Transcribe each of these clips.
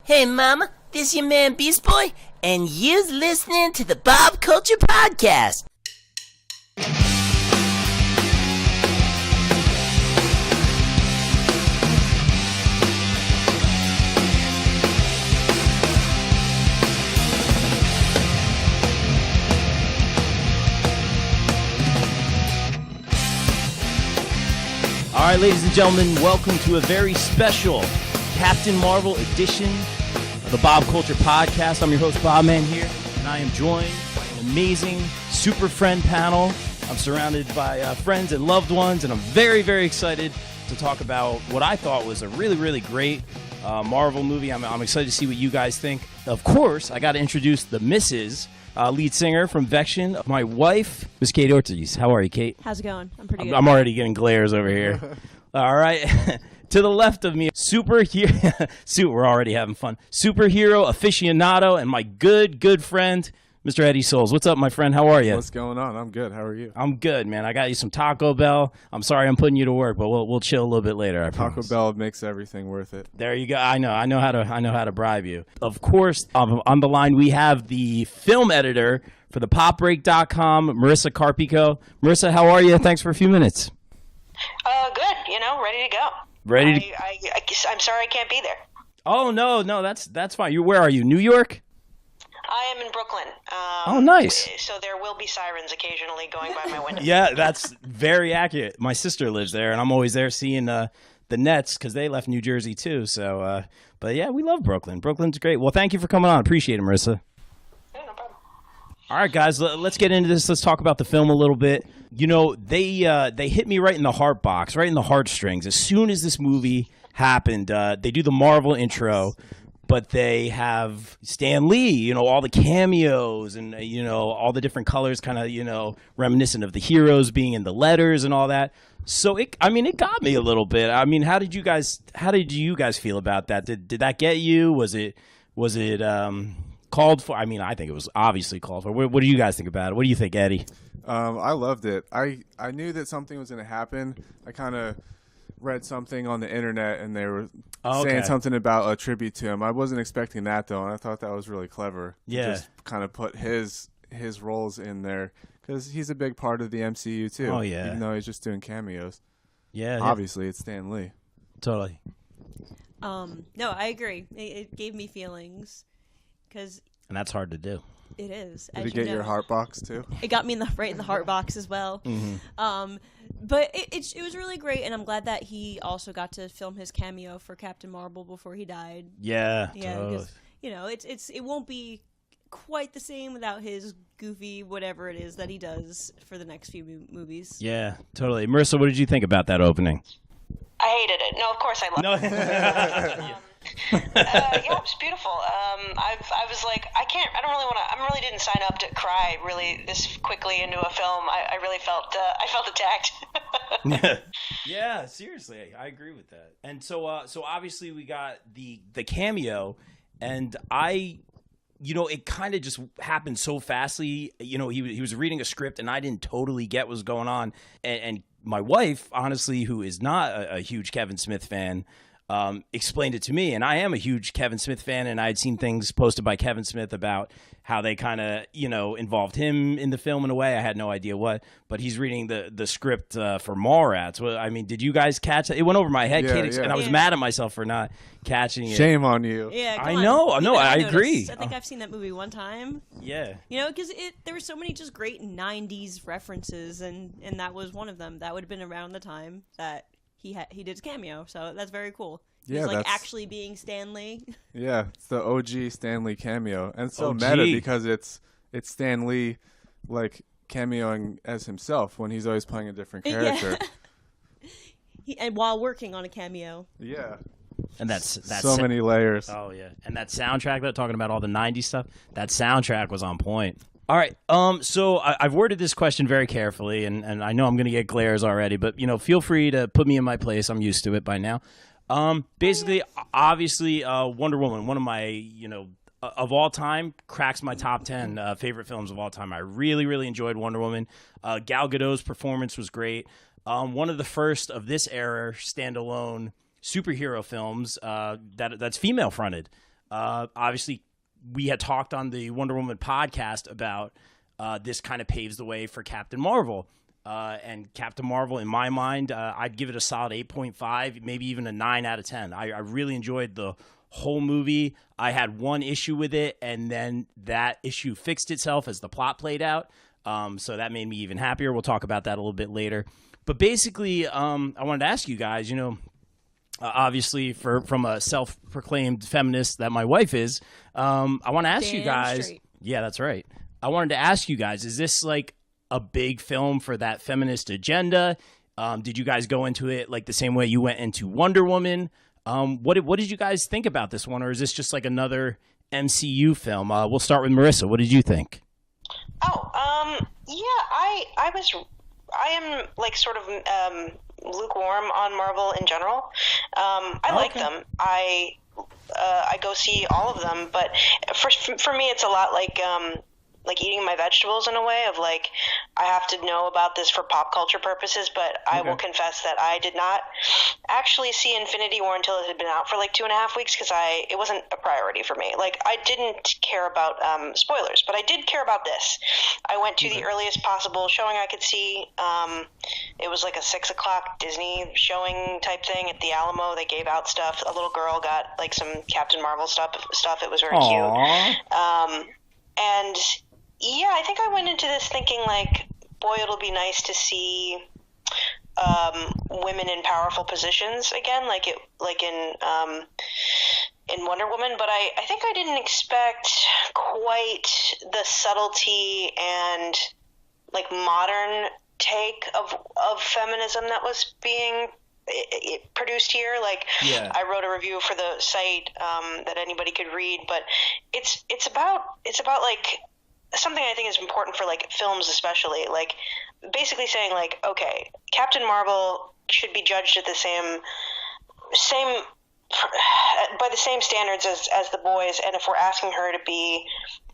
Hey mama, this your man Beast Boy, and you's listening to the Bob Culture Podcast. All right, ladies and gentlemen, welcome to a very special Captain Marvel edition of the Bob Culture Podcast. I'm your host, Bob Man here, and I am joined by an amazing super friend panel. I'm surrounded by friends and loved ones, and I'm very, very excited to talk about what I thought was a really, really great Marvel movie. I'm excited to see what you guys think. Of course, I got to introduce the Mrs., lead singer from Vextion, my wife, Miss Kate Ortiz. How are you, Kate? How's it going? I'm pretty good. I'm already getting glares over here. All right. To the left of me, we're already having fun. Superhero aficionado and my good friend, Mr. Eddie Souls. What's up, my friend? How are you? What's going on? I'm good. How are you? I'm good, man. I got you some Taco Bell. I'm sorry I'm putting you to work, but we'll chill a little bit later. I promise. Taco Bell makes everything worth it. There you go. I know how to bribe you. Of course, on the line we have the film editor for the popbreak.com, Marisa Carpico. Marisa, how are you? Thanks for a few minutes. Good. Ready to go. I'm sorry I can't be there. Oh no, that's fine. Where are you? New York? I am in Brooklyn. Oh, nice. So there will be sirens occasionally going by my window. Yeah, that's very accurate. My sister lives there, and I'm always there seeing the Nets because they left New Jersey too. So, but yeah, we love Brooklyn. Brooklyn's great. Well, thank you for coming on. Appreciate it, Marisa. Yeah, no problem. All right, guys, let's get into this. Let's talk about the film a little bit. You know, they hit me right in the heart box, right in the heartstrings. As soon as this movie happened, they do the Marvel intro. But they have Stan Lee, all the cameos and, all the different colors kind of, reminiscent of the heroes being in the letters and all that. So, it got me a little bit. I mean, how did you guys feel about that? Did that get you? Was it called for? I mean, I think it was obviously called for. What do you guys think about it? What do you think, Eddie? I loved it. I knew that something was going to happen. I kind of read something on the internet and they were saying something about a tribute to him. I wasn't expecting that though, and I thought that was really clever. Yeah, just kind of put his roles in there because he's a big part of the MCU too. Oh yeah, even though he's just doing cameos. Yeah, obviously it's Stan Lee. Totally. No, I agree. It gave me feelings and that's hard to do. It is. Did it get your heart box too? It got me right in the heart box as well. Mm-hmm. But it was really great, and I'm glad that he also got to film his cameo for Captain Marvel before he died. Yeah, because it won't be quite the same without his goofy whatever it is that he does for the next few movies. Yeah, totally. Marisa, what did you think about that opening? I hated it. No, of course I loved it. Yeah, it was beautiful. I was like, I really didn't sign up to cry really this quickly into a film. I really felt attacked. Yeah, seriously, I agree with that. And so obviously we got the cameo, and it kind of just happened so fastly. He was reading a script, and I didn't totally get what was going on, and my wife, honestly, who is not a huge Kevin Smith fan, explained it to me, and I am a huge Kevin Smith fan, and I had seen things posted by Kevin Smith about how they kind of, involved him in the film in a way. I had no idea what, but he's reading the script for Mallrats. Well, I mean, did you guys catch it? It went over my head, Kate, and I was mad at myself for not catching it. Shame on you. Yeah, I know. No, I agree. I think I've seen that movie one time. Yeah. Because there were so many just great 90s references, and that was one of them. That would have been around the time that he did his cameo, so that's very cool. Yeah, he's actually being Stan Lee. Yeah, it's the OG Stan Lee cameo, and it's so OG. meta because it's Stan Lee cameoing as himself when he's always playing a different character. Yeah. And while working on a cameo. Yeah. And that's so many layers. Oh yeah, and that soundtrack, though, talking about all the '90s stuff, that soundtrack was on point. All right, so I've worded this question very carefully, and I know I'm going to get glares already, but feel free to put me in my place. I'm used to it by now. Basically, obviously, Wonder Woman, one of my of all time, cracks my top 10 favorite films of all time. I really, really enjoyed Wonder Woman. Gal Gadot's performance was great. One of the first of this era standalone superhero films that's female fronted. Obviously, we had talked on the Wonder Woman podcast about this kind of paves the way for Captain Marvel. And Captain Marvel, in my mind, I'd give it a solid 8.5, maybe even a 9 out of 10. I really enjoyed the whole movie. I had one issue with it, and then that issue fixed itself as the plot played out. So that made me even happier. We'll talk about that a little bit later. But basically, I wanted to ask you guys, obviously from a self-proclaimed feminist that my wife is, I want to ask you guys. Straight. Yeah, that's right. I wanted to ask you guys, is this like a big film for that feminist agenda? Did you guys go into it like the same way you went into Wonder Woman? What did you guys think about this one, or is this just like another MCU film? We'll start with Marissa. What did you think? I am like sort of lukewarm on Marvel in general. I like them. I go see all of them, but for me, it's a lot like eating my vegetables in a way of like, I have to know about this for pop culture purposes, but I will confess that I did not actually see Infinity War until it had been out for like 2.5 weeks because it wasn't a priority for me. Like, I didn't care about spoilers, but I did care about this. I went to the earliest possible showing I could see. It was like a 6 o'clock Disney showing type thing at the Alamo. They gave out stuff. A little girl got like some Captain Marvel stuff. It was very cute. And yeah, I think I went into this thinking like, boy, it'll be nice to see women in powerful positions again, like in Wonder Woman. But I think I didn't expect quite the subtlety and like modern take of feminism that was being produced here. Like, I wrote a review for the site that anybody could read, but it's about like something I think is important for like films, especially like basically saying like, okay, Captain Marvel should be judged at the same by the same standards as the boys, and if we're asking her to be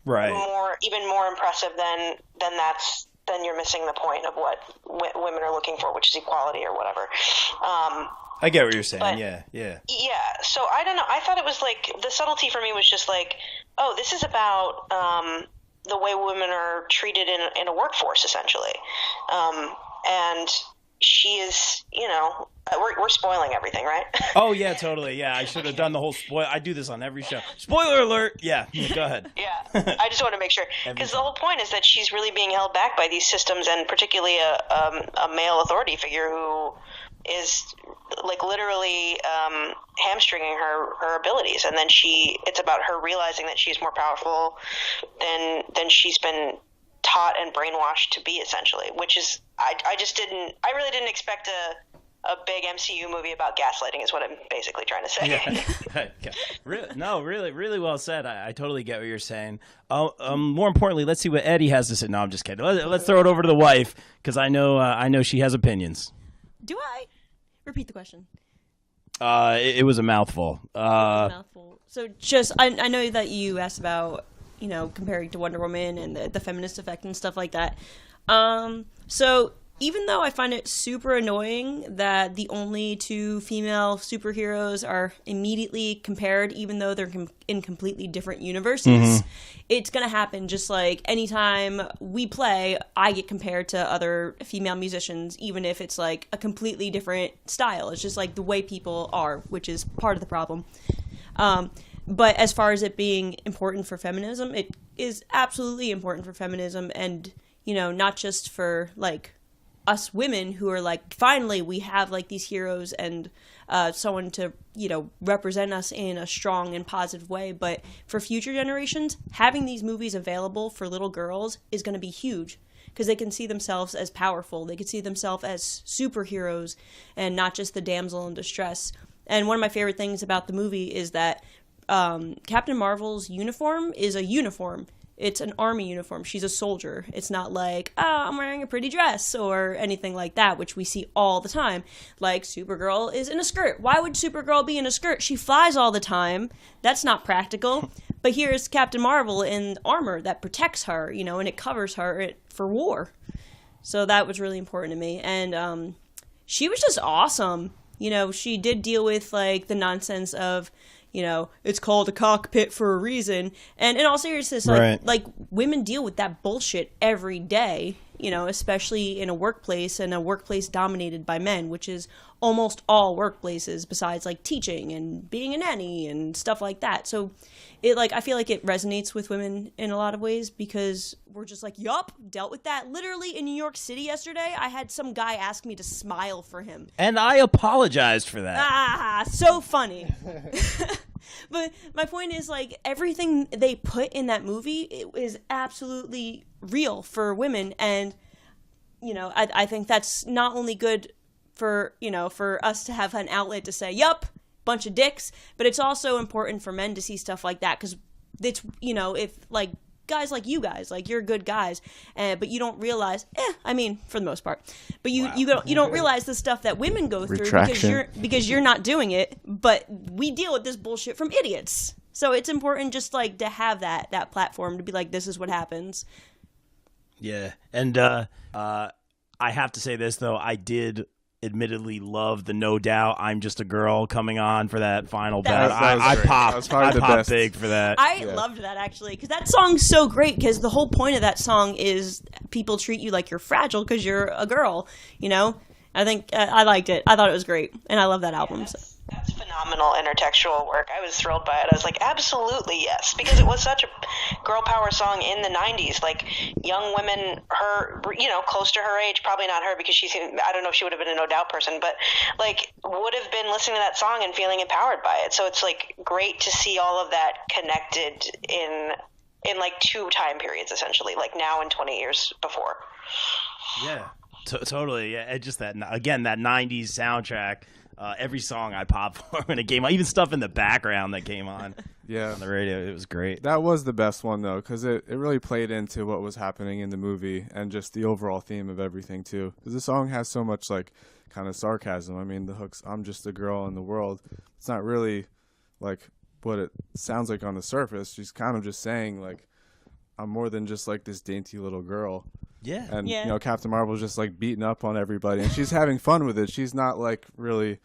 even more impressive, then then you're missing the point of what women are looking for, which is equality or whatever. I get what you're saying. But, yeah. So I don't know. I thought it was like the subtlety for me was just like, oh, this is about the way women are treated in a workforce, essentially. And she is, we're spoiling everything, right? Oh yeah, totally. Yeah, I should have done the whole spoil. I do this on every show. Spoiler alert. Yeah, go ahead. Yeah, I just want to make sure, because the whole point is that she's really being held back by these systems, and particularly a male authority figure who is like literally hamstringing her abilities, and then it's about her realizing that she's more powerful than she's been taught and brainwashed to be, essentially, which is I really didn't expect a big MCU movie about gaslighting is what I'm basically trying to say. Yeah. Really well said. I totally get what you're saying. More importantly, let's see what Eddie has to say. No, I'm just kidding. Let's throw it over to the wife, because I know she has opinions. Do I? Repeat the question. It was a mouthful. So just, I know that you asked about, comparing to Wonder Woman and the feminist effect and stuff like that. So even though I find it super annoying that the only two female superheroes are immediately compared, even though they're in completely different universes, it's going to happen. Just like anytime we play, I get compared to other female musicians, even if it's like a completely different style. It's just like the way people are, which is part of the problem. But as far as it being important for feminism, it is absolutely important for feminism, and, not just for like us women who are like, finally we have like these heroes and someone to represent us in a strong and positive way, but for future generations, having these movies available for little girls is going to be huge, because they can see themselves as powerful, they can see themselves as superheroes and not just the damsel in distress. And one of my favorite things about the movie is that Captain Marvel's uniform is a uniform. It's an army uniform. She's a soldier. It's not like, oh, I'm wearing a pretty dress or anything like that, which we see all the time. Like, Supergirl is in a skirt. Why would Supergirl be in a skirt? She flies all the time. That's not practical. But here's Captain Marvel in armor that protects her, and it covers her for war. So that was really important to me. And she was just awesome. She did deal with, like, the nonsense of, it's called a cockpit for a reason. And in all seriousness, like women deal with that bullshit every day, especially in a workplace, and a workplace dominated by men, which is almost all workplaces besides like teaching and being a nanny and stuff like that. So I feel like it resonates with women in a lot of ways, because we're just like, yup, dealt with that. Literally in New York City yesterday, I had some guy ask me to smile for him. And I apologized for that. So funny. But my point is, like, everything they put in that movie, it is absolutely real for women. And, I think that's not only good for, for us to have an outlet to say, yup, bunch of dicks, but it's also important for men to see stuff like that, because it's, if, like, guys like you guys, like, you're good guys, but you don't realize, for the most part, but you don't realize the stuff that women go through because you're not doing it, but we deal with this bullshit from idiots. So it's important just, like, to have that platform to be like, this is what happens. Yeah. And I have to say this, though, I did admittedly love the No Doubt I'm Just a Girl coming on for that final battle. I popped big for that. I loved that, actually, because that song's so great, because the whole point of that song is people treat you like you're fragile because you're a girl, I think I liked it. I thought it was great, and I love that album. That's phenomenal intertextual work. I was thrilled by it. I was like, absolutely yes, because it was such a girl power song in the 90s. Like, young women, her, close to her age, probably not her, because I don't know if she would have been a No Doubt person, but, like, would have been listening to that song and feeling empowered by it. So it's, like, great to see all of that connected in like two time periods, essentially, like now and 20 years before. Yeah, totally. Yeah, just that 90s soundtrack. Every song I popped for when it came on, even stuff in the background that came on on the radio, it was great. That was the best one, though, because it really played into what was happening in the movie and just the overall theme of everything, too. Because the song has so much, like, kind of sarcasm. I mean, the hook's, I'm just a girl in the world. It's not really, like, what it sounds like on the surface. She's kind of just saying, like, I'm more than just, like, this dainty little girl. Yeah. And, Captain Marvel's just, like, beating up on everybody. And she's having fun with it. She's not, like, really,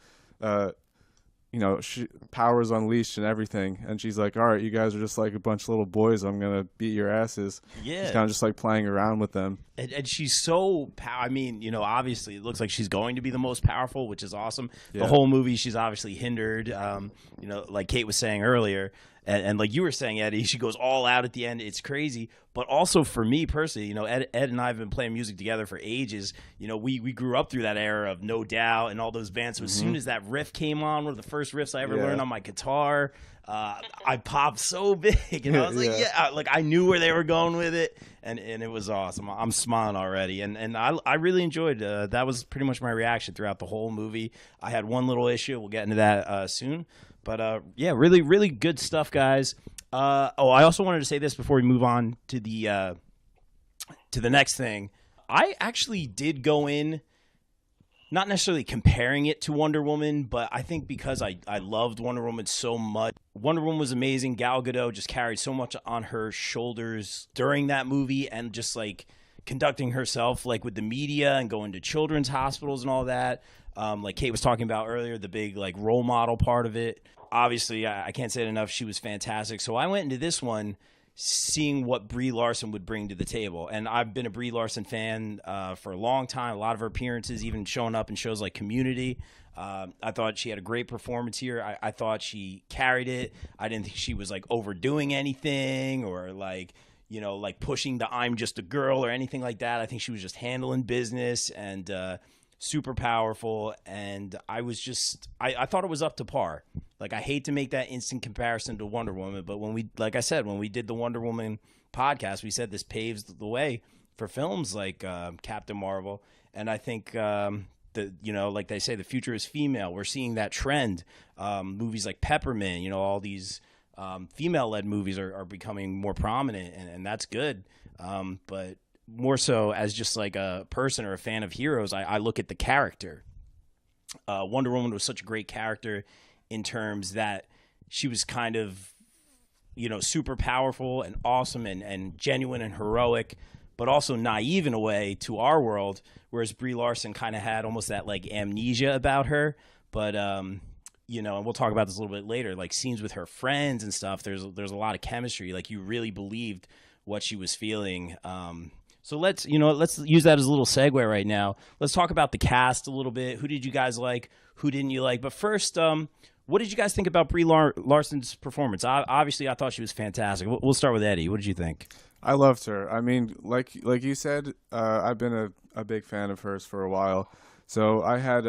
powers unleashed and everything. And she's like, all right, you guys are just, like, a bunch of little boys. I'm going to beat your asses. Yeah. She's kind of just, like, playing around with them. And she's so obviously, it looks like she's going to be the most powerful, which is awesome. Yeah. The whole movie, she's obviously hindered, like Kate was saying earlier. And like you were saying, Eddie, she goes all out at the end. It's crazy. But also for me personally, Ed and I have been playing music together for ages. We grew up through that era of No Doubt and all those bands. So as soon as that riff came on, one of the first riffs I ever learned on my guitar, I popped so big. And I was like, I knew where they were going with it. And it was awesome. I'm smiling already. And I really enjoyed that was pretty much my reaction throughout the whole movie. I had one little issue. We'll get into that soon. But, really, really good stuff, guys. I also wanted to say this before we move on to the next thing. I actually did go in, not necessarily comparing it to Wonder Woman, but I think because I loved Wonder Woman so much. Wonder Woman was amazing. Gal Gadot just carried so much on her shoulders during that movie, and just, like, conducting herself, like, with the media and going to children's hospitals and all that. Like Kate was talking about earlier, the big, like, role model part of it. Obviously, I can't say it enough. She was fantastic. So I went into this one seeing what Brie Larson would bring to the table. And I've been a Brie Larson fan for a long time. A lot of her appearances, even showing up in shows like Community. I thought she had a great performance here. I thought she carried it. I didn't think she was, like, overdoing anything or, like, like pushing the I'm just a girl or anything like that. I think she was just handling business and super powerful, and I was just I thought it was up to par. Like, I hate to make that instant comparison to Wonder Woman, but when we did the Wonder Woman podcast, we said this paves the way for films like Captain Marvel, and I think like they say, the future is female. We're seeing that trend. Movies like Peppermint, all these female-led movies are becoming more prominent, and that's good. But more so as just like a person or a fan of heroes, I look at the character. Wonder Woman was such a great character in terms that she was kind of, super powerful and awesome and genuine and heroic, but also naive in a way to our world, whereas Brie Larson kind of had almost that, like, amnesia about her. But you know, and we'll talk about this a little bit later, like scenes with her friends and stuff, there's a lot of chemistry. Like you really believed what she was feeling. So let's use that as a little segue right now. Let's talk about the cast a little bit. Who did you guys like? Who didn't you like? But first, what did you guys think about Brie Larson's performance? Obviously, I thought she was fantastic. We'll start with Eddie. What did you think? I loved her. I mean, like you said, I've been a big fan of hers for a while. So I had,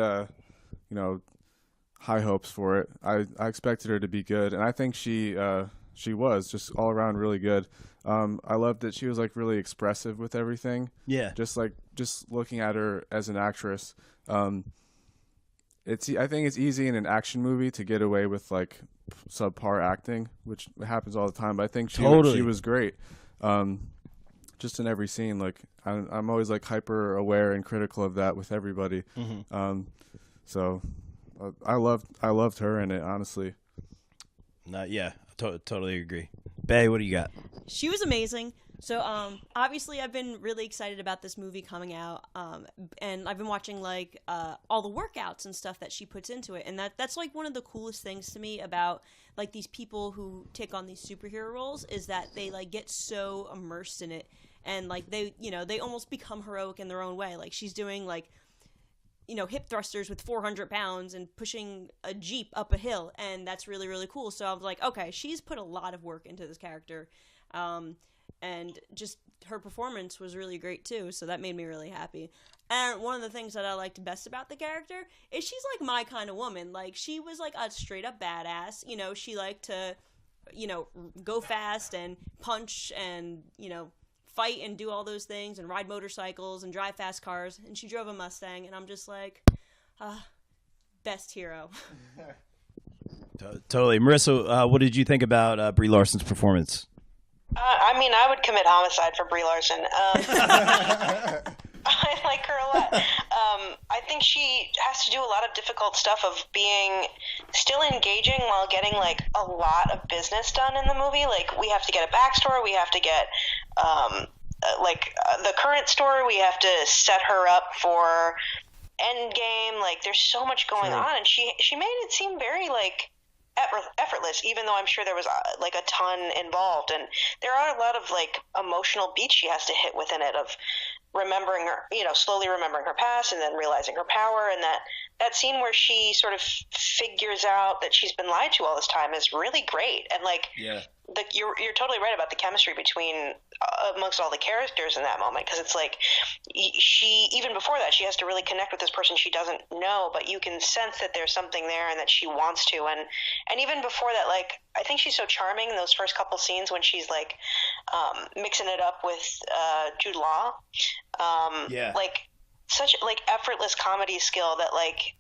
high hopes for it. I expected her to be good, and I think she was just all around really good. I loved that she was like really expressive with everything. Yeah. Just looking at her as an actress. I think it's easy in an action movie to get away with like subpar acting, which happens all the time. But I think she was great. Just in every scene, like I'm always like hyper aware and critical of that with everybody. Mm-hmm. So I loved her in it, honestly. Yeah, totally agree. Bae, what do you got? She was amazing. So obviously I've been really excited about this movie coming out, and I've been watching like all the workouts and stuff that she puts into it, and that's like one of the coolest things to me about like these people who take on these superhero roles is that they like get so immersed in it, and like they almost become heroic in their own way. Like she's doing like hip thrusters with 400 pounds and pushing a Jeep up a hill, and that's really, really cool. So I was like, okay, she's put a lot of work into this character. And just her performance was really great too, so that made me really happy. And one of the things that I liked best about the character is she's like my kind of woman. Like she was like a straight up badass. She liked to, go fast and punch and fight and do all those things and ride motorcycles and drive fast cars. And she drove a Mustang, and I'm just like, best hero. Totally, Marissa. What did you think about Brie Larson's performance? I would commit homicide for Brie Larson. I like her a lot. I think she has to do a lot of difficult stuff of being still engaging while getting like a lot of business done in the movie. Like we have to get a backstory, we have to get the current story, we have to set her up for Endgame. Like there's so much going on, and she made it seem very like effortless, even though I'm sure there was like a ton involved, and there are a lot of like emotional beats she has to hit within it of remembering her, slowly remembering her past and then realizing her power, and that scene where she sort of figures out that she's been lied to all this time is really great. And like you're totally right about the chemistry between amongst all the characters in that moment, because it's like she, even before that, she has to really connect with this person she doesn't know, but you can sense that there's something there and that she wants to. And even before that, like I think she's so charming in those first couple scenes when she's like mixing it up with Jude Law. Like such like effortless comedy skill that like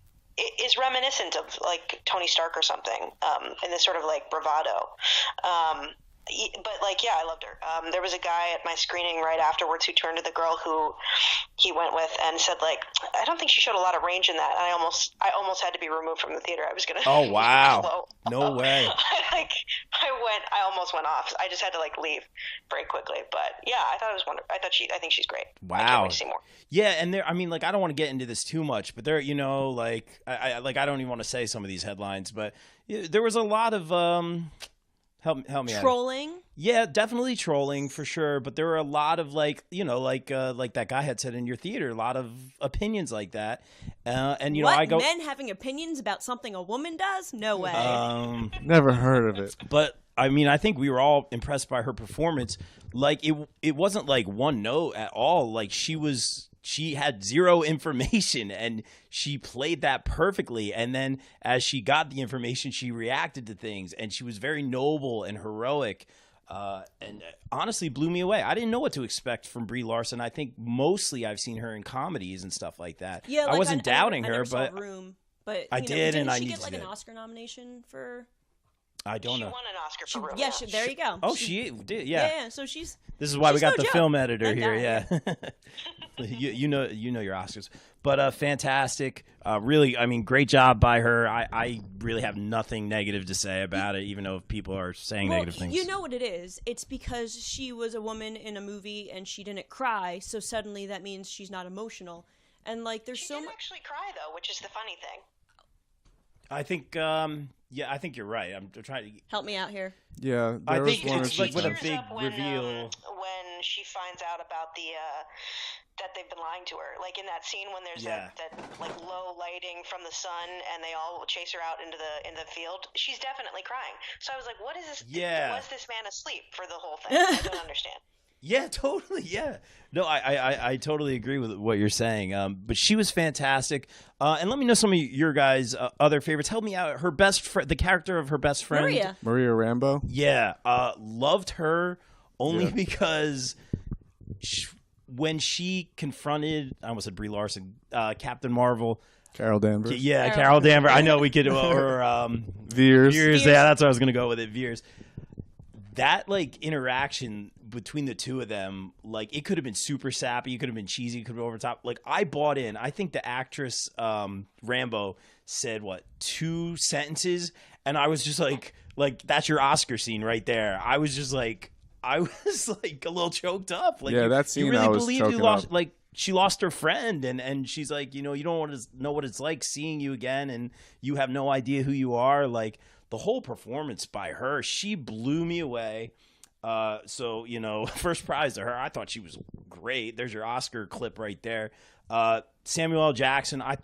is reminiscent of like Tony Stark or something, in this sort of like bravado. But like, yeah, I loved her. There was a guy at my screening right afterwards who turned to the girl who he went with and said, like, I don't think she showed a lot of range in that. I almost had to be removed from the theater. I was gonna. Oh wow! No way. I almost went off. I just had to like leave very quickly. But yeah, I thought it was wonderful. I think she's great. Wow. I can't wait to see more. Yeah, and there. I mean, like, I don't want to get into this too much, but there, like, I don't even want to say some of these headlines, but there was a lot of Help me trolling out. Yeah, definitely trolling for sure, but there were a lot of like that guy had said in your theater, a lot of opinions like that, and men having opinions about something a woman does? No way. Never heard of it. But I mean, I think we were all impressed by her performance. Like it wasn't like one note at all. Like she had zero information, and she played that perfectly. And then as she got the information, she reacted to things, and she was very noble and heroic, and honestly blew me away. I didn't know what to expect from Brie Larson. I think mostly I've seen her in comedies and stuff like that. Yeah, like I wasn't doubting her, but Room, but I did, and I needed to. Didn't she get like an Oscar nomination for? I don't know. She won an Oscar for Room. Yeah, there you go. Oh, she did. Yeah. Yeah. So she's. This is why we got the joke. film editor Thank here. God. Yeah. you know your Oscars, but fantastic. Really, I mean, great job by her. I really have nothing negative to say about it, even though people are saying negative things. You know what it is? It's because she was a woman in a movie and she didn't cry, so suddenly that means she's not emotional. And like, there's she so did much. Actually cry though, which is the funny thing. I think I think you're right. I'm trying to help me out here. Yeah, I think one it's or like two with a times. big when, reveal. when she finds out about the that they've been lying to her, like in that scene when there's that like low lighting from the sun and they all chase her out into the field, she's definitely crying. So I was like, what is this? Yeah. Was this man asleep for the whole thing? I don't understand. Yeah, totally. Yeah. No, I totally agree with what you're saying. But she was fantastic. And let me know some of your guys' other favorites. Help me out. Her best friend, the character of her best friend. Maria Rambeau. Yeah. Loved her only because when she confronted, I almost said Brie Larson, Captain Marvel. Carol Danvers. Yeah, Carol Danvers. I know we could, or Veers. Yeah, that's what I was going to go with it. Veers. That like interaction between the two of them, like it could have been super sappy, it could have been cheesy, it could have been over top. Like I bought in. I think the actress Rambeau said 2 sentences, and I was just like that's your Oscar scene right there. I was just like a little choked up. Like that scene you really I was believe choking you lost up. like. She lost her friend, and she's like, you don't want to know what it's like seeing you again, and you have no idea who you are. Like the whole performance by her, she blew me away. So first prize to her. I thought she was great. There's your Oscar clip right there. Samuel L. Jackson. I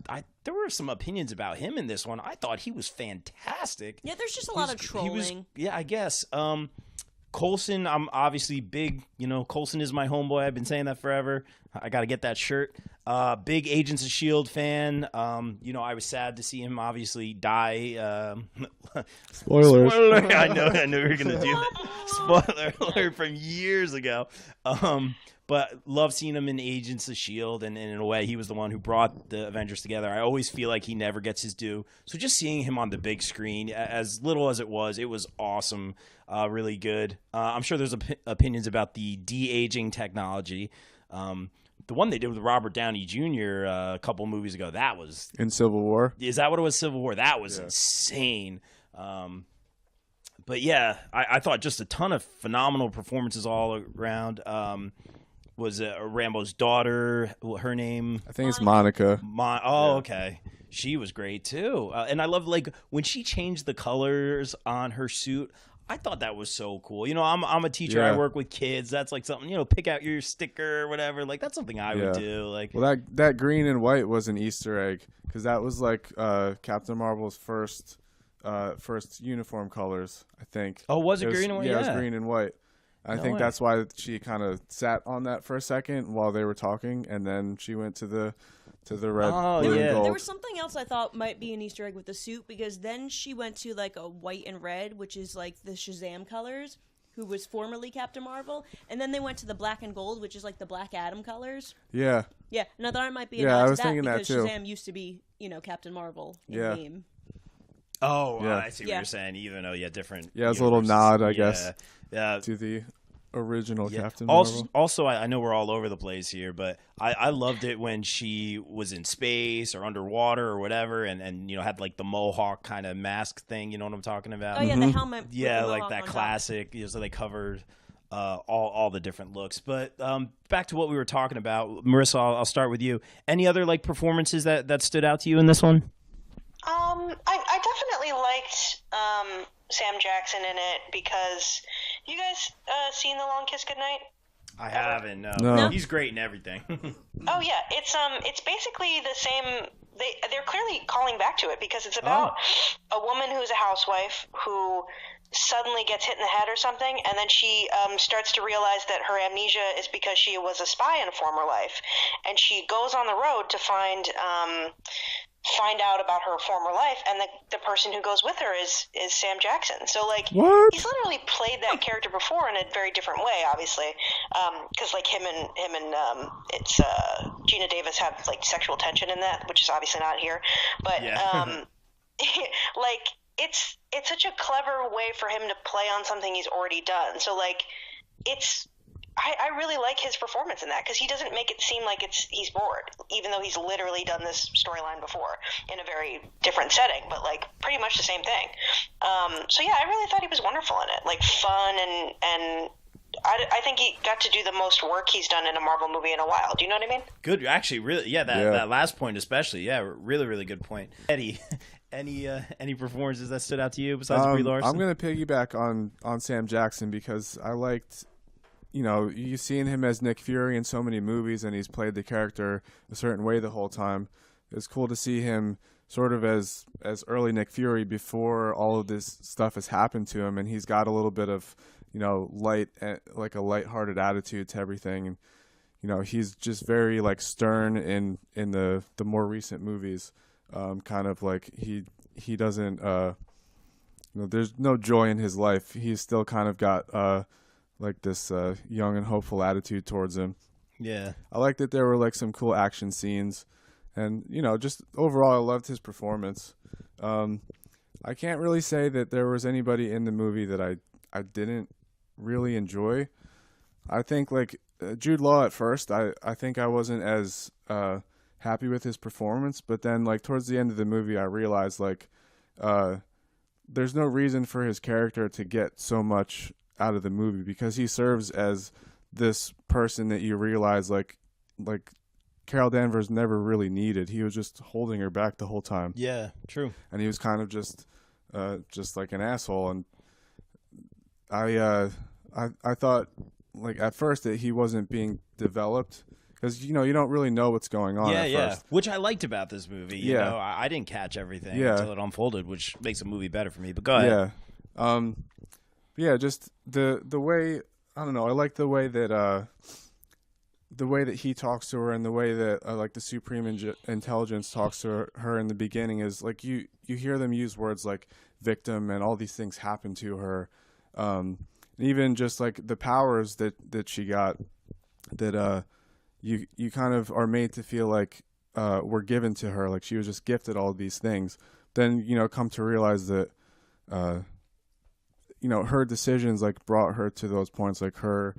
there were some opinions about him in this one. I thought he was fantastic. Yeah, there's just a lot of trolling. I guess. Coulson, I'm obviously big, Coulson is my homeboy. I've been saying that forever. I got to get that shirt. Big Agents of S.H.I.E.L.D. fan. I was sad to see him obviously die. Spoilers. Spoiler. I know we were going to do that. Spoiler alert from years ago. But love seeing him in Agents of S.H.I.E.L.D. and in a way, he was the one who brought the Avengers together. I always feel like he never gets his due. So just seeing him on the big screen, as little as it was awesome. Really good. I'm sure there's opinions about the de-aging technology. The one they did with Robert Downey Jr. A couple movies ago, that was... In Civil War? Is that what it was, Civil War? That was insane. But yeah, I thought just a ton of phenomenal performances all around. Was Rambo's daughter, her name? I think it's Monica. Okay. She was great too. And I love when she changed the colors on her suit. I thought that was so cool. I'm a teacher. Yeah. I work with kids. That's like something, pick out your sticker or whatever. Like that's something I would do. Well, that green and white was an Easter egg because that was Captain Marvel's first uniform colors, I think. Oh, was it green and white? Yeah, it was green and white. I think that's why she kind of sat on that for a second while they were talking, and then she went to the red, blue, and gold. There was something else I thought might be an Easter egg with the suit, because then she went to a white and red, which is the Shazam colors, who was formerly Captain Marvel, and then they went to the black and gold, which is the Black Adam colors. Yeah. Yeah, and I thought it might be a I nod was to that, thinking that because too. Shazam used to be, Captain Marvel in meme. Oh, Yeah. I see what you're saying. Even though, different. Yeah, it's a little nod, I guess, Yeah. to the original Captain Marvel. Also, I know we're all over the place here, but I loved it when she was in space or underwater or whatever, and had the mohawk kind of mask thing. You know what I'm talking about? Oh yeah, the helmet. Yeah, with the that mohawk on classic. So they covered all the different looks. But back to what we were talking about, Marissa. I'll start with you. Any other performances that stood out to you in this one? I definitely liked Sam Jackson in it because you guys seen The Long Kiss Goodnight? I haven't. No. He's great in everything. Oh yeah, it's basically the same. They're clearly calling back to it because it's about a woman who's a housewife who suddenly gets hit in the head or something, and then she starts to realize that her amnesia is because she was a spy in a former life, and she goes on the road to find out about her former life, and the person who goes with her is Sam Jackson. So What? he's literally played that character before in a very different way, obviously, because him and it's Gina Davis have sexual tension in that, which is obviously not here, but it's such a clever way for him to play on something he's already done. So I really like his performance in that because he doesn't make it seem like he's bored, even though he's literally done this storyline before in a very different setting, but pretty much the same thing. So yeah, I really thought he was wonderful in it, fun, and I think he got to do the most work he's done in a Marvel movie in a while. Do you know what I mean? Good, actually, really, that last point especially, really, really good point. Any performances that stood out to you besides Brie Larson? I'm gonna piggyback on Sam Jackson because I liked, you've seen him as Nick Fury in so many movies, and he's played the character a certain way the whole time. It's cool to see him sort of as early Nick Fury before all of this stuff has happened to him, and he's got a little bit of like a lighthearted attitude to everything, and he's just very like stern in the more recent movies. Kind of like he doesn't there's no joy in his life. He's still kind of got like this young and hopeful attitude towards him. Yeah, I like that there were like some cool action scenes, and just overall I loved his performance. I can't really say that there was anybody in the movie that I didn't really enjoy. I think like Jude Law at first, I think I wasn't as happy with his performance, but then like towards the end of the movie I realized like there's no reason for his character to get so much out of the movie, because he serves as this person that you realize like Carol Danvers never really needed. He was just holding her back the whole time. Yeah, true. And he was kind of just like an asshole. And I thought like at first that he wasn't being developed, because you don't really know what's going on at first. Which I liked about this movie. You know, I didn't catch everything until it unfolded, which makes a movie better for me. But go ahead. Just the way, I don't know, I like the way that he talks to her, and the way that like the Supreme Intelligence talks to her in the beginning is like you hear them use words like victim, and all these things happen to her. Even just like the powers that she got, that you kind of are made to feel like were given to her, like she was just gifted all these things. Then come to realize that her decisions like brought her to those points, like her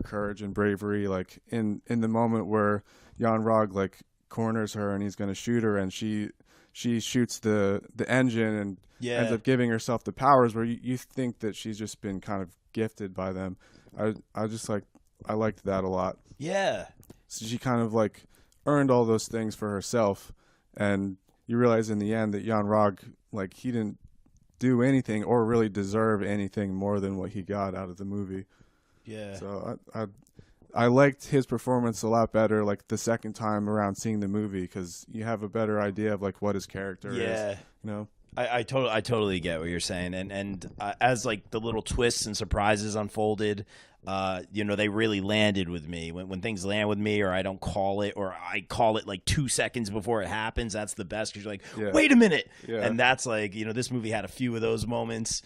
courage and bravery, like in the moment where Jan Rog like corners her and he's going to shoot her, and she shoots the engine and ends up giving herself the powers, where you think that she's just been kind of gifted by them. I liked that a lot. Yeah. So she kind of like earned all those things for herself, and you realize in the end that Jan Rog, like, he didn't do anything or really deserve anything more than what he got out of the movie. Yeah. So I liked his performance a lot better, like the second time around seeing the movie, because you have a better idea of like what his character is. I totally get what you're saying, and as like the little twists and surprises unfolded, they really landed with me. When things land with me, or I don't call it, or I call it like 2 seconds before it happens, that's the best, because you're like, wait a minute, and that's like, this movie had a few of those moments,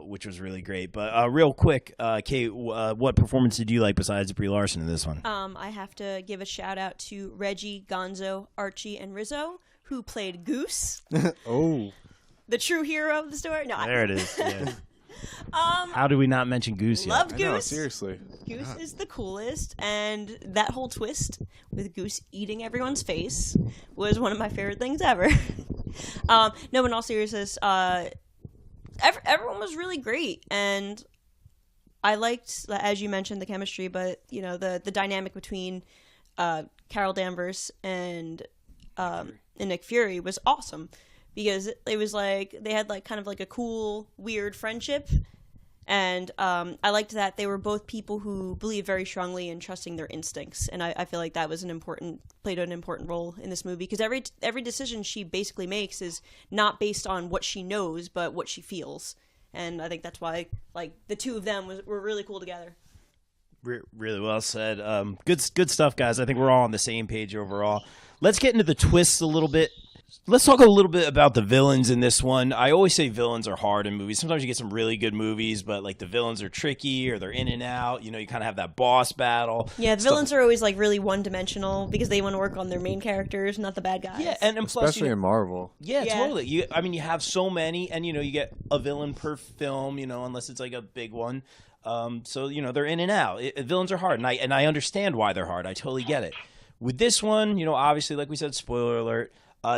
which was really great. But real quick, Kate, what performance did you like besides Brie Larson in this one? I have to give a shout out to Reggie, Gonzo, Archie, and Rizzo, who played Goose. Oh. The true hero of the story. No, there it is. Yeah. How do we not mention Goose yet? Love Goose. I know, seriously. Goose is the coolest, and that whole twist with Goose eating everyone's face was one of my favorite things ever. No, in all seriousness, everyone was really great, and I liked, as you mentioned, the chemistry, but the dynamic between Carol Danvers and Nick Fury was awesome. Because it was like they had like kind of like a cool, weird friendship, and I liked that they were both people who believe very strongly in trusting their instincts, and I feel like that was played an important role in this movie, because every decision she basically makes is not based on what she knows, but what she feels, and I think that's why like the two of them were really cool together. Really well said. Good stuff, guys. I think we're all on the same page overall. Let's get into the twists a little bit. Let's talk a little bit about the villains in this one. I always say villains are hard in movies. Sometimes you get some really good movies, but like the villains are tricky, or they're in and out. You kind of have that boss battle. Yeah, the villains are always like really one-dimensional because they want to work on their main characters, not the bad guys. Yeah, and plus, especially in Marvel. Yeah, totally. You have so many, and you get a villain per film. Unless it's like a big one. So they're in and out. Villains are hard, and I understand why they're hard. I totally get it. With this one, obviously, like we said, spoiler alert.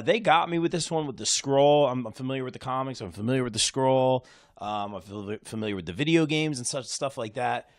They got me with this one with the Skrull. I'm familiar with the comics. I'm familiar with the Skrull. I'm familiar with the video games and such stuff like that.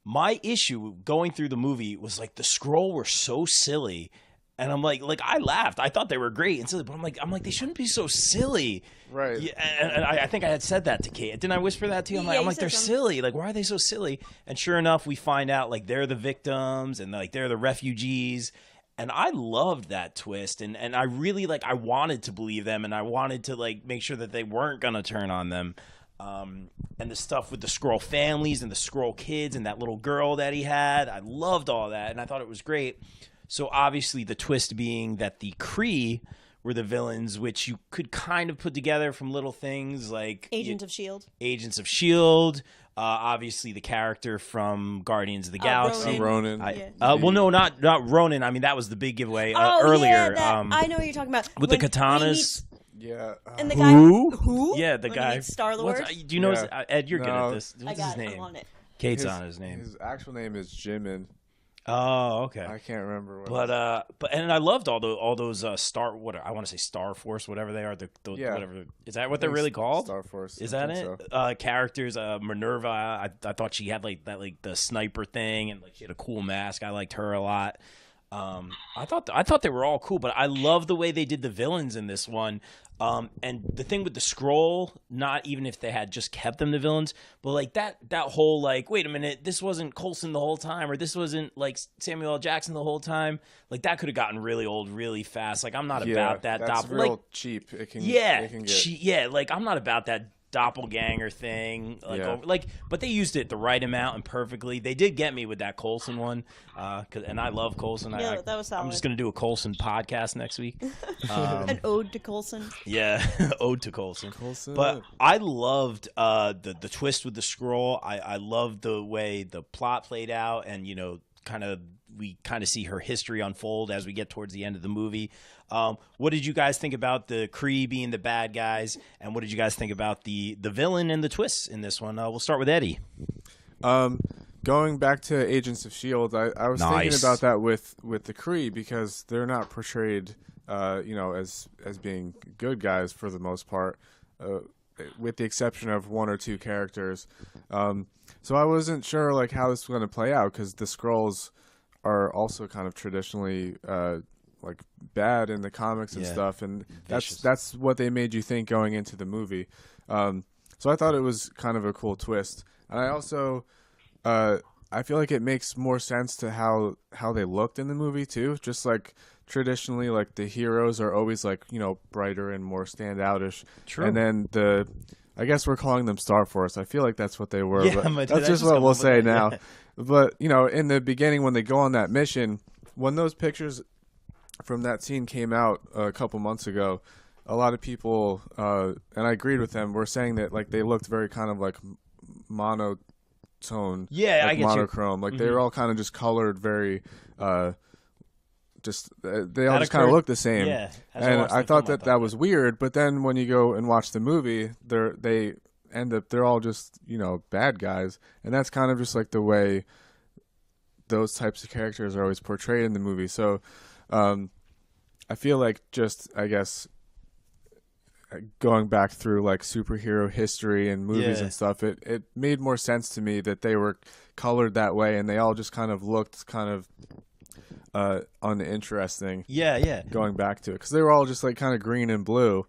My issue going through the movie was like the Skrull were so silly, And I'm like I laughed. I thought they were great and silly, but I'm like they shouldn't be so silly. Right. Yeah, and I think I had said that to Kate. Didn't I whisper that to you? I'm like they're silly. Like, why are they so silly? And sure enough, we find out like they're the victims and like they're the refugees. And I loved that twist, and I really I wanted to believe them, and I wanted to like make sure that they weren't gonna turn on them. And the stuff with the Skrull families and the Skrull kids and that little girl that he had, I loved all that, and I thought it was great. So obviously the twist being that the Kree were the villains, which you could kind of put together from little things like Agents of S.H.I.E.L.D. Agents of S.H.I.E.L.D., obviously the character from Guardians of the Galaxy. Ronan. Well, no, not Ronan. I mean, that was the big giveaway earlier. Yeah, I know what you're talking about. With the katanas. Yeah. And the guy who? Yeah, the guy. Star-Lord. Do you know Ed? You're good at this. What's his name? I'm on it. Kate's on his name. His actual name is Jimin. Oh, okay. I can't remember what. But and I loved all those I want to say Star Force, whatever they are. Whatever is that what they're really called? Star Force. Is that it? So. Characters. Minerva. I thought she had the sniper thing, and she had a cool mask. I liked her a lot. I thought they were all cool, but I love the way they did the villains in this one. And the thing with the Skrull, not even if they had just kept them the villains, but that whole wait a minute, this wasn't Coulson the whole time, or this wasn't Samuel L. Jackson the whole time. That could have gotten really old really fast. I'm not about that. That's real cheap. It can get. I'm not about that doppelganger thing, but they used it the right amount and perfectly. They did get me with that Coulson one, and I love Coulson. Yeah, that was solid. I'm just gonna do a Coulson podcast next week. An ode to Coulson. Yeah, ode to Coulson. But I loved the twist with the Skrull. I loved the way the plot played out, and we kind of see her history unfold as we get towards the end of the movie. What did you guys think about the Kree being the bad guys, and what did you guys think about the villain and the twists in this one? We'll start with Eddie. Going back to Agents of S.H.I.E.L.D., I was thinking about that with the Kree, because they're not portrayed as being good guys for the most part, with the exception of one or two characters. So I wasn't sure how this was going to play out, because the Skrulls are also kind of traditionally bad in the comics and stuff, and that's what they made you think going into the movie. So I thought it was kind of a cool twist, and I also I feel like it makes more sense to how they looked in the movie too. Just traditionally, the heroes are always brighter and more standoutish. True. And then I guess we're calling them Star Force. I feel like that's what they were. Yeah, but that's just what we'll say now. But in the beginning, when they go on that mission, when those pictures from that scene came out a couple months ago, a lot of people, and I agreed with them, were saying that they looked very kind of monotone. Yeah, I get monochrome. you. They were all kind of just colored very. They all just kind of look the same. Yeah, and I thought that was weird. But then when you go and watch the movie, they're all just bad guys, and that's kind of just the way those types of characters are always portrayed in the movie. So I feel I guess going back through superhero history and movies and stuff, it made more sense to me that they were colored that way, and they all just kind of looked kind of uninteresting. Yeah. Going back to it, because they were all just kind of green and blue.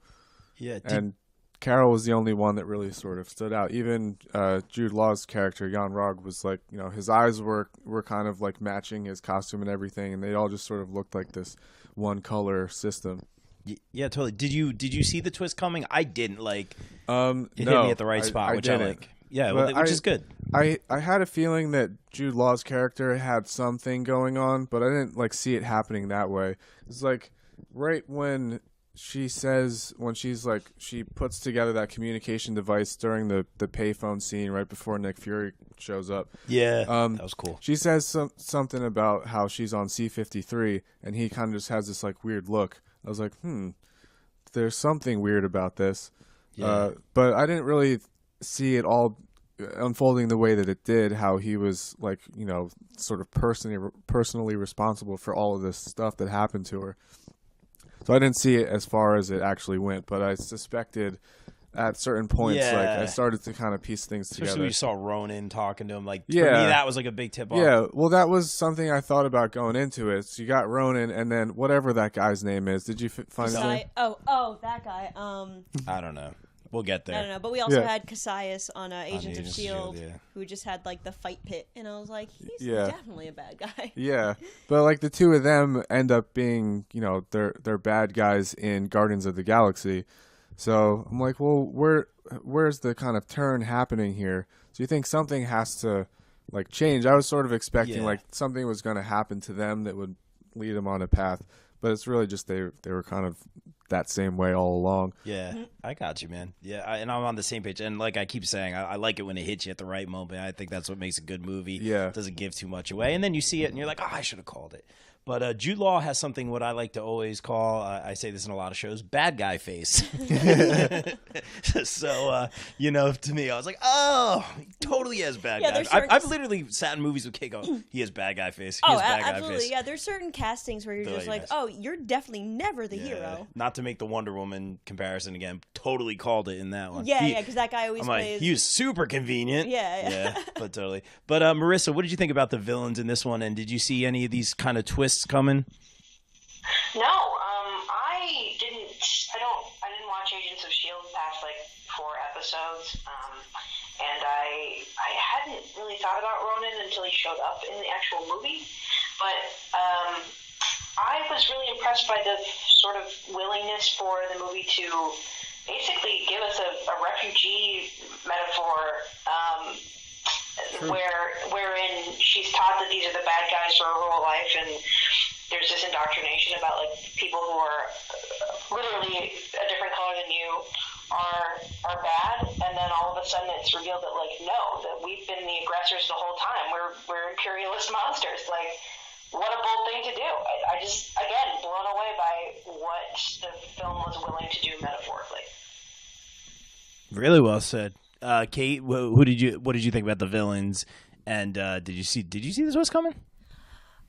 Yeah. And Carol was the only one that really sort of stood out. Even Jude Law's character, Jan Rog, was his eyes were kind of matching his costume and everything, and they all just sort of looked like this one color system. Yeah, totally. Did you see the twist coming? I didn't. It no, hit me at the right spot, which didn't. I like. Yeah, which is good. I had a feeling that Jude Law's character had something going on, but I didn't see it happening that way. It's right when she puts together that communication device during the payphone scene right before Nick Fury shows up. Yeah, that was cool. She says something about how she's on C-53, and he kind of just has this weird look. I was there's something weird about this. Yeah. But I didn't really see it all unfolding the way that it did, how he was sort of personally responsible for all of this stuff that happened to her. So I didn't see it as far as it actually went, but I suspected at certain points. Yeah. Like I started to kind of piece things Especially together. when you saw Ronan talking to him. Like, for Yeah. me, that was like a big tip off. Yeah, well, that was something I thought about going into it. So you got Ronan, and then whatever that guy's name is. Did you find his name? That guy. I don't know. We'll get there. I don't know, but we also had Cassius on Agents of Agents of S.H.I.E.L.D., S.H.I.E.L.D., who just had, like, the fight pit, and I was like, he's Yeah. definitely a bad guy. Yeah, but like the two of them end up being, they're bad guys in Guardians of the Galaxy. So I'm like, well, where's the kind of turn happening here? So you think something has to like change? I was sort of expecting like something was going to happen to them that would lead them on a path, but it's really just they were kind of that same way all along. Yeah, I got you, man. Yeah, and I'm on the same page. And like I keep saying, I like it when it hits you at the right moment. I think that's what makes a good movie. Yeah. It doesn't give too much away. And then you see it and you're like, oh, I should have called it. But Jude Law has something what I like to always call, I say this in a lot of shows, bad guy face. So, to me, I was like, oh, he totally has bad guy. I've literally sat in movies with Kate going, he has bad guy face. He has bad guy absolutely. face. Yeah, there's certain castings where you're just like, oh, you're definitely never the hero. Not to make the Wonder Woman comparison again, totally called it in that one. Yeah, because that guy always plays. He was super convenient. Yeah. But totally. But Marissa, what did you think about the villains in this one? And did you see any of these kind of twists coming? No, I didn't watch Agents of S.H.I.E.L.D. past like 4 episodes, and I hadn't really thought about Ronan until he showed up in the actual movie, but I was really impressed by the sort of willingness for the movie to basically give us a refugee metaphor, wherein she's taught that these are the bad guys for her whole life, and there's this indoctrination about like people who are literally a different color than you are bad, and then all of a sudden it's revealed that like no, that we've been the aggressors the whole time. We're imperialist monsters. Like, what a bold thing to do. I just, again, blown away by what the film was willing to do metaphorically. Really well said. Kate, what did you think about the villains? And did you see this was coming?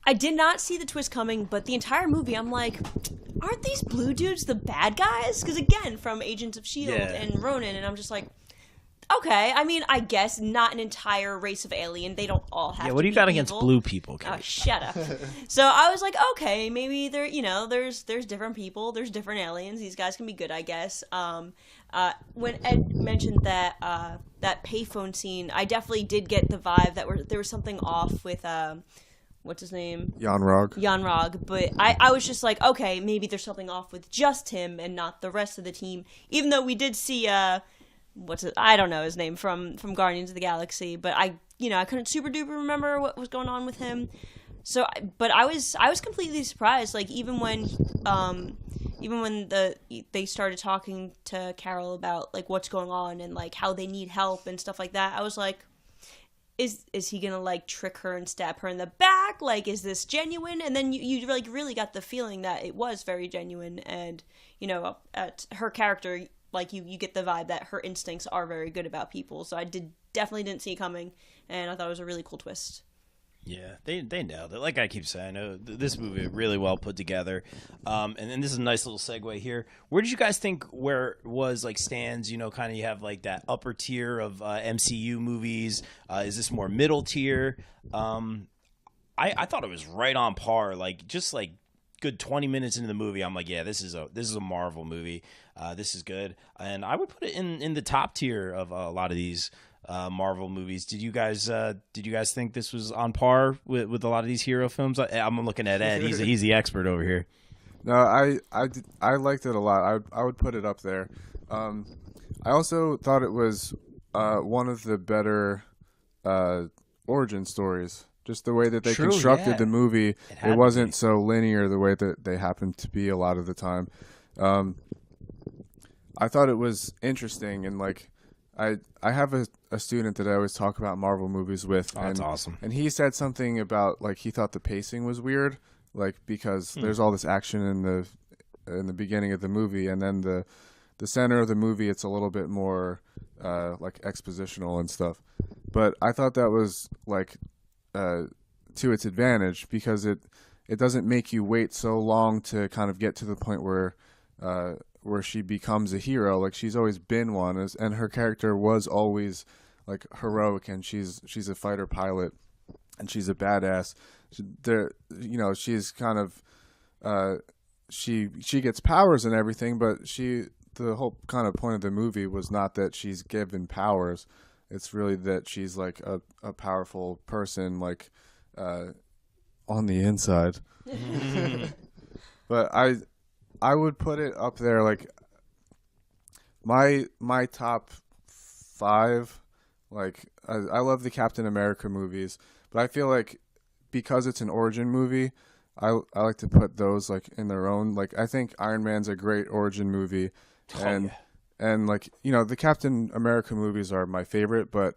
I did not see the twist coming, but the entire movie, I'm like, aren't these blue dudes the bad guys? Because again, from Agents of S.H.I.E.L.D. and Ronan, and I'm just like, okay, I mean, I guess not an entire race of alien. They don't all have to be what do you got evil. against blue people, Kate? Oh, shut up. So I was like, okay, maybe there's different people, there's different aliens. These guys can be good, I guess. When Ed mentioned that payphone scene, I definitely did get the vibe that there was something off with what's his name? Jan Rog. But I was just like, okay, maybe there's something off with just him and not the rest of the team. Even though we did see I don't know his name from Guardians of the Galaxy, but I couldn't super duper remember what was going on with him. So, but I was completely surprised. Like even when they started talking to Carol about like what's going on and like how they need help and stuff like that, I was like, is he gonna like trick her and stab her in the back? Like, is this genuine? And then you like really got the feeling that it was very genuine, and her character, like you get the vibe that her instincts are very good about people. So I definitely didn't see it coming, and I thought it was a really cool twist. Yeah, they nailed it. Like I keep saying, this movie really well put together. And then this is a nice little segue here. Where did you guys think where it was like stands? Kind of you have like that upper tier of MCU movies. Is this more middle tier? I thought it was right on par. Like just like good 20 minutes into the movie, I'm like, yeah, this is a Marvel movie. This is good, and I would put it in the top tier of a lot of these Marvel movies. Did you guys think this was on par with a lot of these hero films? I'm looking at Ed. He's the expert over here. No, I liked it a lot. I would put it up there. I also thought it was one of the better origin stories. Just the way that they constructed the movie, it wasn't so linear the way that they happened to be a lot of the time. I thought it was interesting, and like I have a student that I always talk about Marvel movies with. Oh, that's awesome. And he said something about like he thought the pacing was weird, like because there's all this action in the beginning of the movie, and then the center of the movie it's a little bit more like expositional and stuff. But I thought that was like to its advantage because it doesn't make you wait so long to kind of get to the point where where she becomes a hero. Like, she's always been one, and her character was always like heroic, and she's a fighter pilot, and she's a badass. She's kind of she gets powers and everything, but the whole kind of point of the movie was not that she's given powers. It's really that she's like a powerful person, like on the inside. But I would put it up there, like my top 5. Like, I love the Captain America movies, but I feel like because it's an origin movie, I like to put those like in their own. Like, I think Iron Man's a great origin movie, and like, the Captain America movies are my favorite, but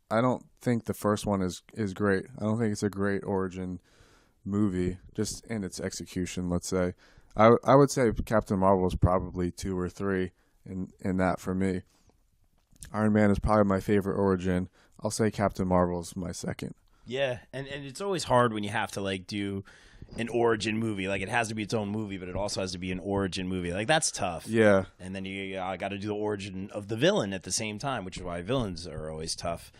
I don't think the first one is great. I don't think it's a great origin movie, just in its execution. Let's say, I would say Captain Marvel is probably 2 or 3 in that for me. Iron Man is probably my favorite origin. I'll say Captain Marvel is my second. Yeah, and it's always hard when you have to like do an origin movie. Like, it has to be its own movie, but it also has to be an origin movie. Like, that's tough. Yeah. And then you got to do the origin of the villain at the same time, which is why villains are always tough.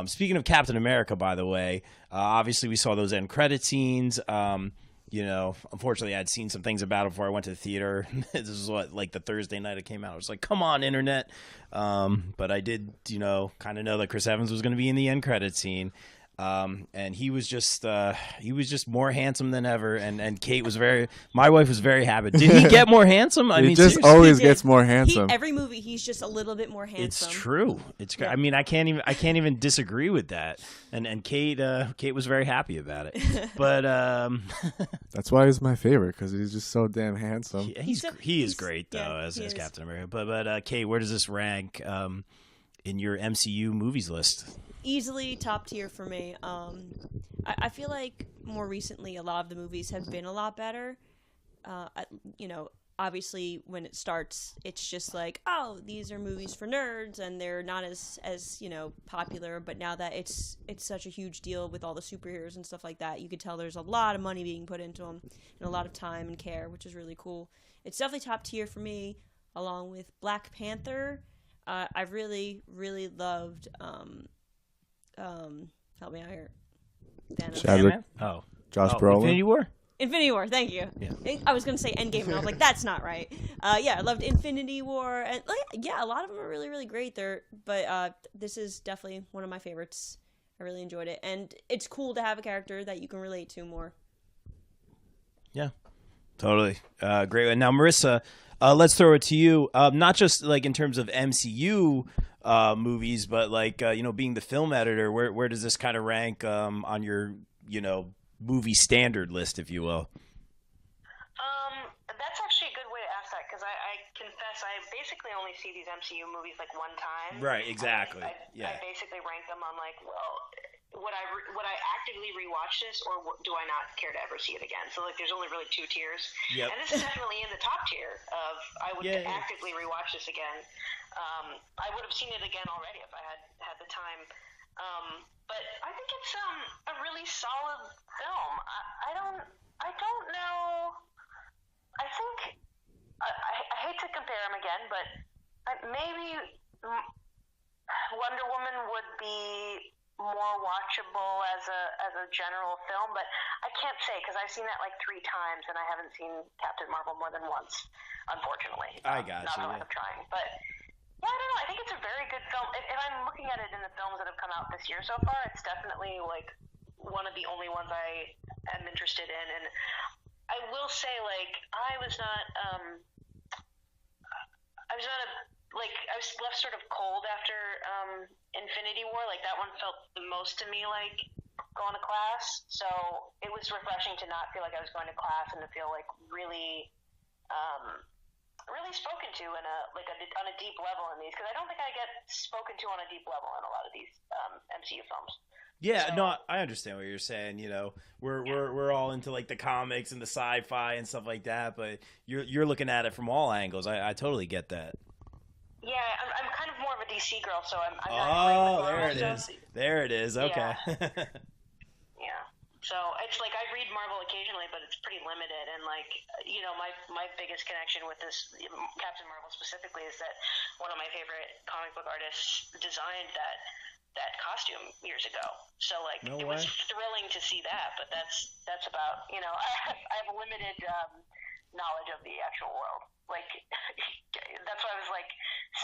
Speaking of Captain America, by the way, obviously we saw those end credit scenes. Unfortunately, I'd seen some things about it before I went to the theater. This is like the Thursday night it came out. I was like, come on, internet. But I did, kind of know that Chris Evans was going to be in the end credit scene. And he was just more handsome than ever. And Kate was my wife was very happy. Did he get more handsome? He just always gets more handsome. Every movie, he's just a little bit more handsome. It's true. I mean, I can't even disagree with that. And Kate was very happy about it. But that's why he's my favorite, because he's just so damn handsome. He is great though, as Captain America. But Kate, where does this rank in your MCU movies list? Easily top tier for me. I feel like more recently a lot of the movies have been a lot better. Obviously when it starts, it's just like, oh, these are movies for nerds, and they're not as popular. But now that it's such a huge deal with all the superheroes and stuff like that, you could tell there's a lot of money being put into them and a lot of time and care, which is really cool. It's definitely top tier for me, along with Black Panther. I really, really loved. Help me out here. Chadwick. Josh Brolin. Infinity War, thank you. Yeah. I was going to say Endgame, and I was like, that's not right. I loved Infinity War. And a lot of them are really, really great. But this is definitely one of my favorites. I really enjoyed it. And it's cool to have a character that you can relate to more. Yeah. Totally. Great. Now, Marisa, let's throw it to you. Not just like in terms of MCU movies, but like, being the film editor, where does this kind of rank on your, movie standard list, if you will? That's actually a good way to ask that, because I confess I basically only see these MCU movies like one time. Right, exactly. I basically rank them on like, well, would I actively rewatch this, or do I not care to ever see it again? So like, there's only really 2 tiers. Yep. And this is definitely in the top tier of I would actively rewatch this again. I would have seen it again already if I had the time. But I think it's a really solid film. I don't know. I think I hate to compare them again, but maybe Wonder Woman would be more watchable as a general film, but I can't say, because I've seen that like 3 times and I haven't seen Captain Marvel more than once, unfortunately. I got you. Not that I'm trying, but. Yeah, I don't know. I think it's a very good film. If I'm looking at it in the films that have come out this year so far, it's definitely like one of the only ones I am interested in. And I will say, like, I was left sort of cold after Infinity War. Like, that one felt the most to me like going to class. So it was refreshing to not feel like I was going to class, and to feel like really spoken to on a deep level in these, because I don't think I get spoken to on a deep level in a lot of these MCU films. Yeah, no, I understand what you're saying. We're all into like the comics and the sci-fi and stuff like that, but you're looking at it from all angles. I totally get that. Yeah, I'm kind of more of a DC girl, so I'm not. Oh, there it is. There it is. Okay. Yeah. So it's like I read Marvel occasionally, but it's pretty limited. And like, you know, my biggest connection with this Captain Marvel specifically is that one of my favorite comic book artists designed that costume years ago. So like, it was thrilling to see that. But that's about, you know, I have a limited knowledge of the actual world. Like, that's why I was like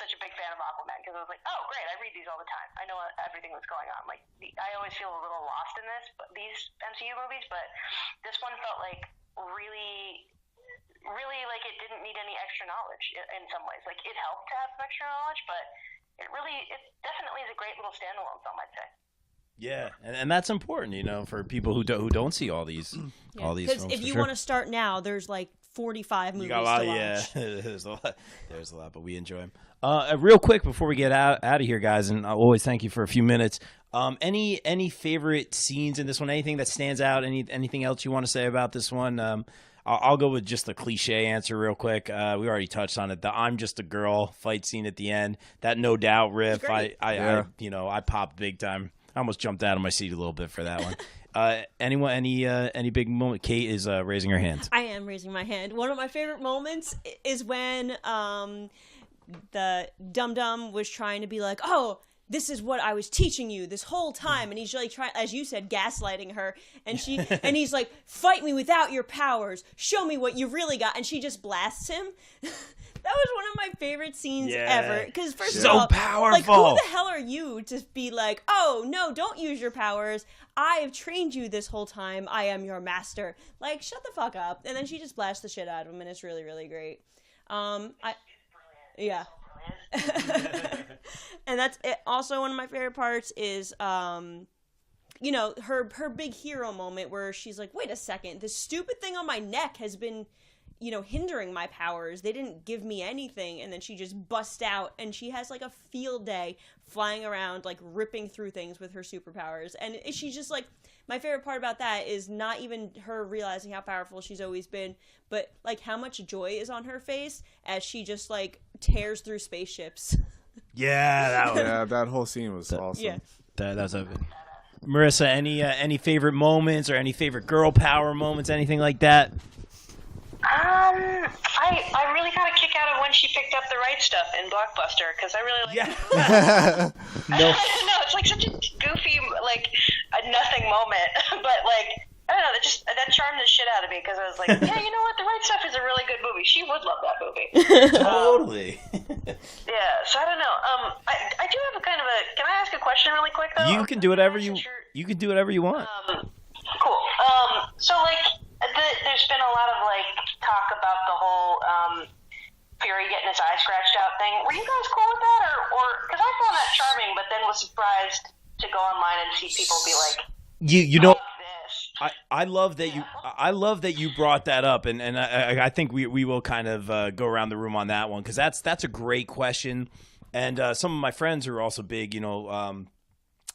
such a big fan of Aquaman, because I was like, oh great, I read these all the time. I know everything that's going on. Like, I always feel a little lost in these MCU movies, but this one felt like really like it didn't need any extra knowledge in some ways. Like, it helped to have some extra knowledge, but it definitely is a great little standalone film, I'd say. Yeah, and that's important, you know, for people who don't see all these films. Because if you want to start now, there's like 45 movies to watch. Yeah, there's a lot, but we enjoy them. Real quick before we get out of here, guys, and I'll always thank you for a few minutes. Any favorite scenes in this one? Anything that stands out? Anything else you want to say about this one? I'll go with just the cliche answer real quick. We already touched on it. The "I'm just a girl" fight scene at the end. That No Doubt riff. I popped big time. I almost jumped out of my seat a little bit for that one. Anyone? Any big moment? Kate is raising her hand. I am raising my hand. One of my favorite moments is when the dum-dum was trying to be like, oh, this is what I was teaching you this whole time, and he's like trying, as you said, gaslighting her, and he's like, fight me without your powers, show me what you really got, and she just blasts him. That was one of my favorite scenes ever. Because first of all, powerful. Like, who the hell are you to be like, oh no, don't use your powers. I have trained you this whole time. I am your master. Like, shut the fuck up. And then she just blasts the shit out of him, and it's really, really great. Yeah. And that's it. Also, one of my favorite parts is, you know, her big hero moment where she's like, wait a second, this stupid thing on my neck has been, you know, hindering my powers. They didn't give me anything. And then she just busts out, and she has like a field day flying around, like ripping through things with her superpowers. And she's just like, my favorite part about that is not even her realizing how powerful she's always been, but like how much joy is on her face as she just like tears through spaceships. Yeah, that whole scene was awesome. Yeah. That's a Marissa, any favorite moments or any favorite girl power moments, anything like that? I really got a kick out of when she picked up the right stuff in Blockbuster, because I really like it. No, it's like such a goofy, like a nothing moment, but like, I don't know, that charmed the shit out of me, because I was like, yeah, you know what, The Right Stuff is a really good movie. She would love that movie. Totally. Yeah, so I don't know. I do have a kind of a. Can I ask a question really quick though? You can do whatever you can do whatever you want. Cool. So like, there's been a lot of like talk about the whole Fury getting his eye scratched out thing. Were you guys cool with that, or because I found that charming, but then was surprised to go online and see people be like, you know. I love that you brought that up, and I think we will kind of go around the room on that one, because that's a great question, and some of my friends who are also big, you know,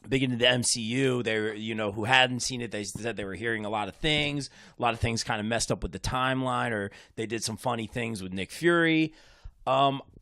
big into the MCU, they, you know, who hadn't seen it, they said they were hearing a lot of things kind of messed up with the timeline, or they did some funny things with Nick Fury.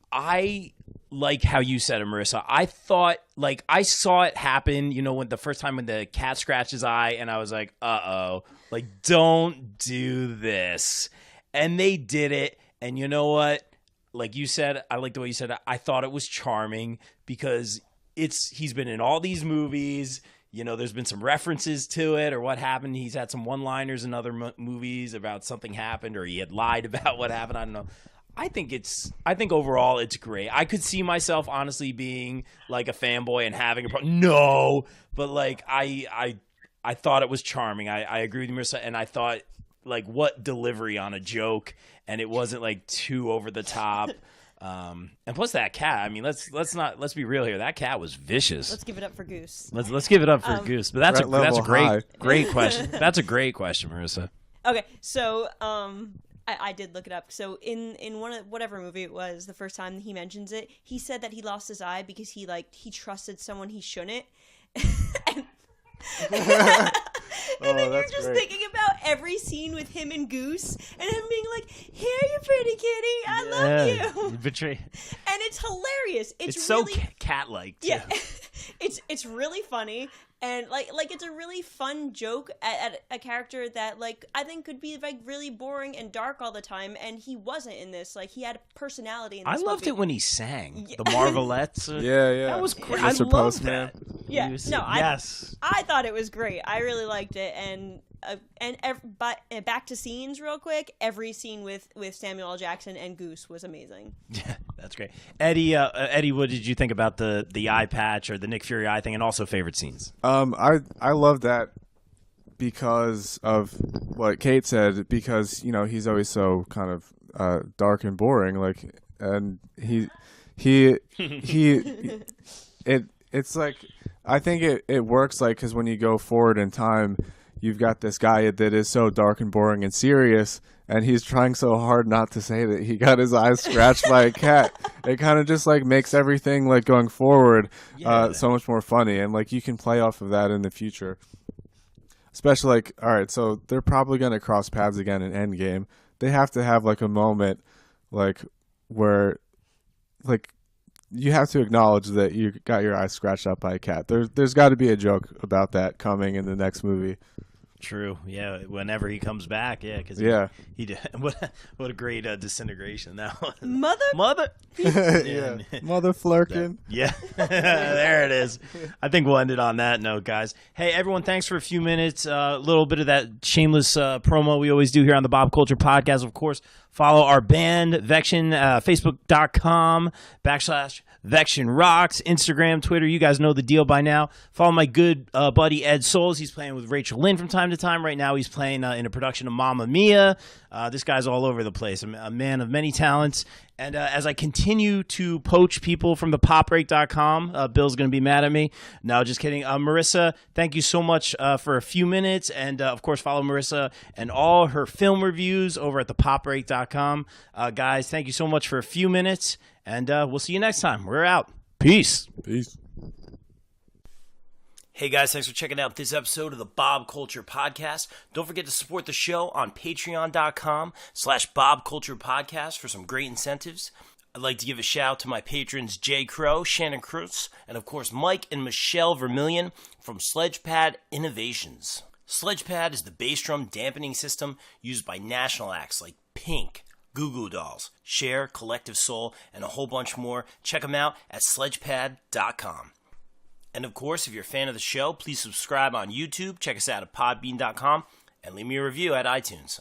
I like how you said it, Marissa. I thought, like, I saw it happen, you know, when the first time when the cat scratched his eye, and I was like, uh-oh, like, don't do this. And they did it, and you know what? Like you said, I like the way you said it. I thought it was charming, because he's been in all these movies, you know, there's been some references to it or what happened. He's had some one-liners in other movies about something happened, or he had lied about what happened. I don't know. I think overall it's great. I could see myself honestly being like a fanboy and having a problem. No, but like I thought it was charming. I agree with you, Marissa, and I thought, like, what delivery on a joke, and it wasn't like too over the top. And plus that cat, I mean, let's be real here. That cat was vicious. Let's give it up for Goose. Let's give it up for Goose. But that's a great question. That's a great question, Marissa. Okay, so I did look it up. So in one of whatever movie it was, the first time he mentions it, he said that he lost his eye because he trusted someone he shouldn't. And then you're just thinking about every scene with him and Goose, and him being like, "Here, you pretty kitty, I love you." Betray. And it's hilarious. It's really, so cat-like too. Yeah, it's really funny, And like it's a really fun joke at a character that like I think could be like really boring and dark all the time, and he wasn't in this. Like he had a personality in this I loved movie. it when he sang the Marvelettes. Yeah. That was great. Mr. I loved Postman. that. Yeah, Yes. I thought it was great. I really liked it, but back to scenes real quick. Every scene with Samuel L. Jackson and Goose was amazing. Yeah, that's great. Eddie, what did you think about the eye patch or the Nick Fury eye thing, and also favorite scenes? I love that because of what Kate said, because he's always so kind of dark and boring, like, and it's like, I think it works, like, because when you go forward in time, you've got this guy that is so dark and boring and serious, and he's trying so hard not to say that he got his eyes scratched by a cat. It kind of just like makes everything like going forward so much more funny, and like you can play off of that in the future. Especially like, all right, so they're probably going to cross paths again in Endgame. They have to have like a moment like where like you have to acknowledge that you got your eyes scratched up by a cat. There's got to be a joke about that coming in the next movie. True. Yeah. Whenever he comes back. Yeah. Because he did. What a great disintegration that was. Mother. Yeah. Mother flirkin. Yeah. There it is. I think we'll end it on that note, guys. Hey, everyone. Thanks for a few minutes. A little bit of that shameless promo we always do here on the Bob Culture Podcast. Of course, follow our band, Vextion, Facebook.com/Vextion Rocks, Instagram, Twitter. You guys know the deal by now. Follow my good buddy Ed Souls. He's playing with Rachel Lynn from time to time. Right now he's playing in a production of Mamma Mia. This guy's all over the place, a man of many talents. And as I continue to poach people from the poprake.com, Bill's going to be mad at me. No, just kidding. Marisa, thank you so much for a few minutes. And, of course, follow Marisa and all her film reviews over at the poprake.com. Guys, thank you so much for a few minutes. And we'll see you next time. We're out. Peace. Hey guys, thanks for checking out this episode of the Bob Culture Podcast. Don't forget to support the show on patreon.com/Bob Culture Podcast for some great incentives. I'd like to give a shout out to my patrons JayCrow, Shannon, Krus, and of course Mike and Michelle Vermillion from Sledgepad Innovations. Sledgepad is the bass drum dampening system used by national acts like Pink, Goo Goo Dolls, Cher, Collective Soul, and a whole bunch more. Check them out at sledgepad.com. And of course, if you're a fan of the show, please subscribe on YouTube, check us out at podbean.com, and leave me a review at iTunes.